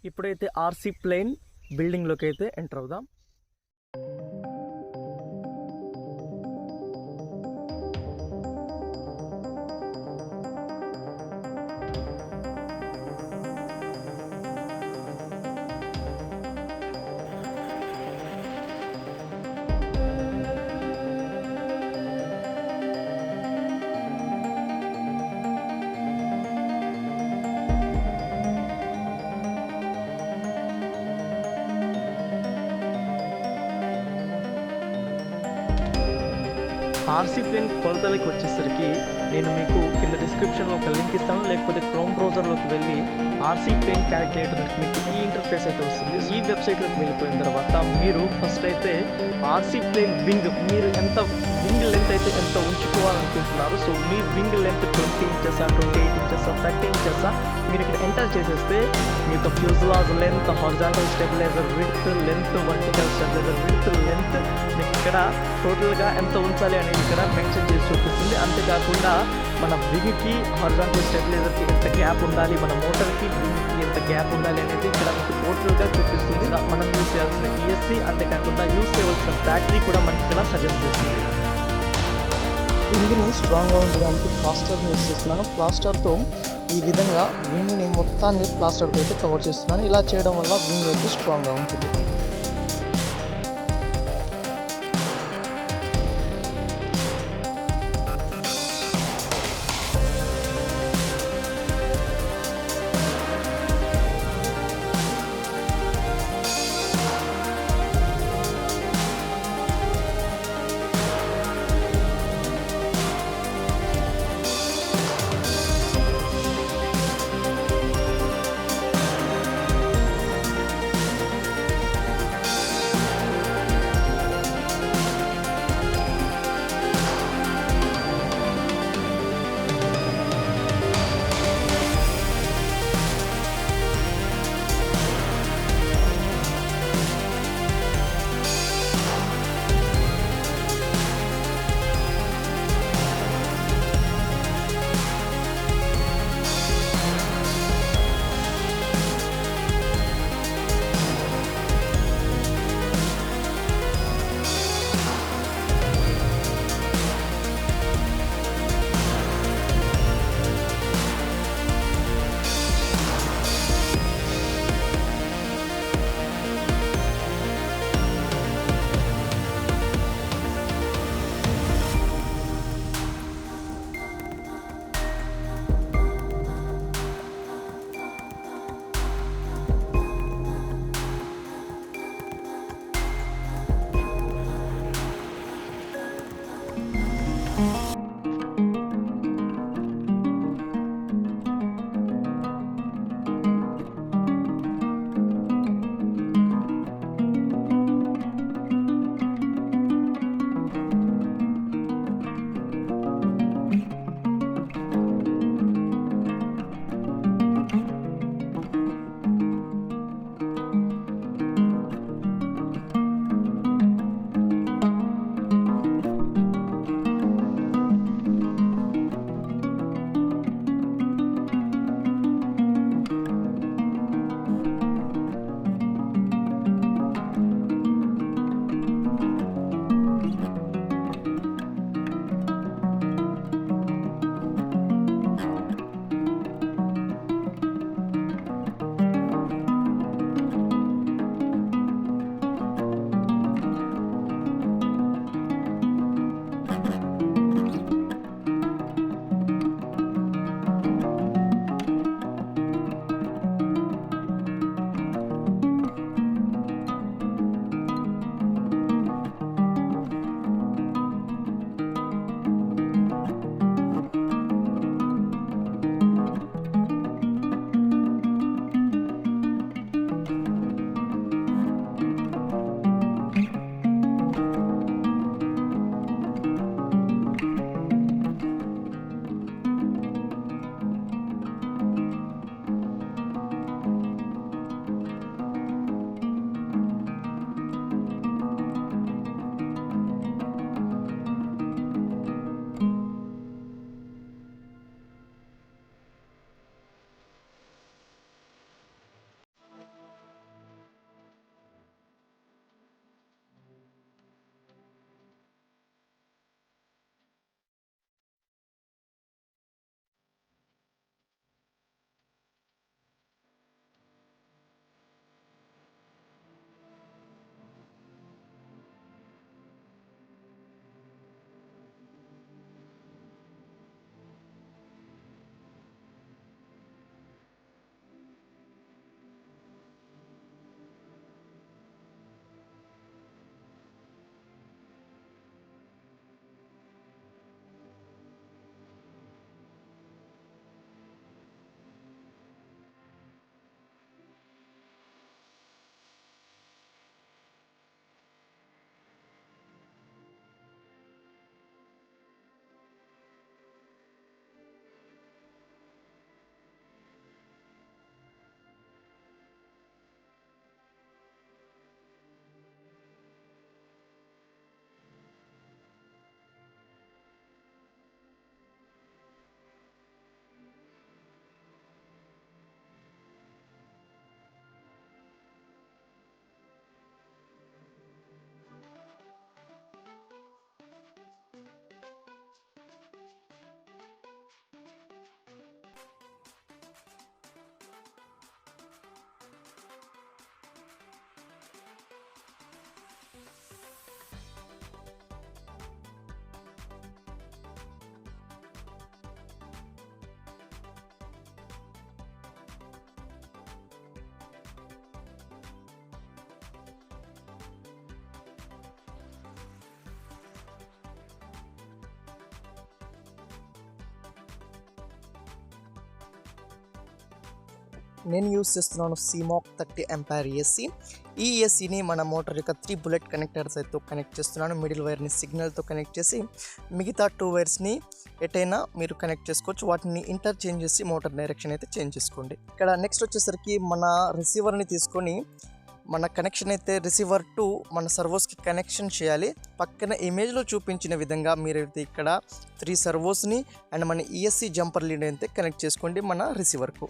ఇప్పుడైతే RC plane బిల్డింగ్లోకి అయితే enter అవుదాం. ఆర్సీ ప్లేన్ కొలతలకి వచ్చేసరికి నేను మీకు కింద డిస్క్రిప్షన్లో ఒక లింక్ ఇస్తాను, లేకపోతే క్రోమ్ బ్రౌజర్లోకి వెళ్ళి ఆర్సీ ప్లేన్ క్యాలిక్యులేటర్ మీకు ఈ ఇంటర్ఫేస్ అయితే వస్తుంది. ఈ వెబ్సైట్లోకి వెళ్ళిపోయిన తర్వాత మీరు ఫస్ట్ అయితే ఆర్సీ ప్లేన్ వింగ్, మీరు ఎంత వింగ్ లెంత్ అయితే ఎంత ఉంచుకోవాలనుకుంటున్నారు, సో మీ wing length 20 inches 28 inches 30 inches మీరు ఇక్కడ ఎంటర్ చేసేస్తే మీ యొక్క fuselage length, horizontal stabiliser width length, vertical stabiliser width length మీకు ఇక్కడ టోటల్గా ఎంత ఉంచాలి అనేది ఇక్కడ మెన్షన్ చేసి చూపిస్తుంది. అంతేకాకుండా మన వింగ్కి హారిజాంటల్ స్టెబిలైజర్కి ఎంత గ్యాప్ ఉండాలి, మన మోటార్కి వింగ్కి ఎంత గ్యాప్ ఉండాలి అనేది ఇక్కడ మీకు టోటల్గా చూపిస్తుంది. మనం యూజ్ చేయాల్సిన ఈఎస్సీ, అంతేకాకుండా యూజ్ చేయవలసిన బ్యాటరీ కూడా మనకి ఇక్కడ సజెస్ట్ చేస్తుంది. వింగ్ని స్ట్రాంగ్గా ఉండడానికి ప్లాస్టర్ని యూజ్ చేస్తున్నాను. ప్లాస్టర్తో ఈ విధంగా వింగ్ని మొత్తాన్ని ప్లాస్టర్తో అయితే కవర్ చేస్తున్నాను. ఇలా చేయడం వల్ల వింగ్ అయితే స్ట్రాంగ్గా ఉంటుంది. నేను యూస్ చేస్తున్నాను సిమాక్ 30 ఎంపైర్ ఏసీ. ఈ ఏసీని మన మోటార్ యొక్క 3 బుల్లెట్ కనెక్టర్స్ అయితే కనెక్ట్ చేస్తున్నాను. మిడిల్ వైర్ని సిగ్నల్తో కనెక్ట్ చేసి మిగతా 2 వైర్స్ని ఎటైనా మీరు కనెక్ట్ చేసుకోవచ్చు. వాటిని ఇంటర్చేంజ్ చేసి మోటార్ డైరెక్షన్ అయితే చేంజ్ చేసుకోండి. ఇక్కడ నెక్స్ట్ వచ్చేసరికి మన రిసీవర్ని తీసుకొని మన కనెక్షన్ అయితే రిసీవర్ టు మన సర్వోస్కి కనెక్షన్ చేయాలి. పక్కన ఇమేజ్లో చూపించిన విధంగా మీరైతే ఇక్కడ 3 సర్వోస్ని అండ్ మన ఈఎస్సీ జంపర్ లీడ్ అయితే కనెక్ట్ చేసుకోండి మన రిసీవర్కు.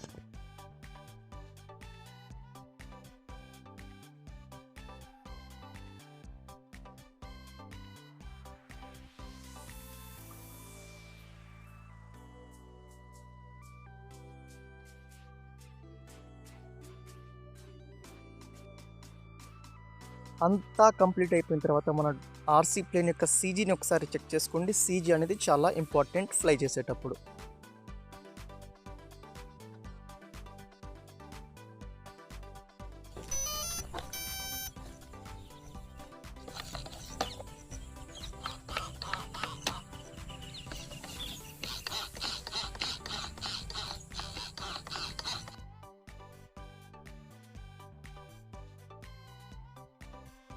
అంతా కంప్లీట్ అయిపోయిన తర్వాత మన ఆర్సీ ప్లేన్ యొక్క సీజీని ఒకసారి చెక్ చేసుకోండి. సీజీ అనేది చాలా ఇంపార్టెంట్ ఫ్లై చేసేటప్పుడు.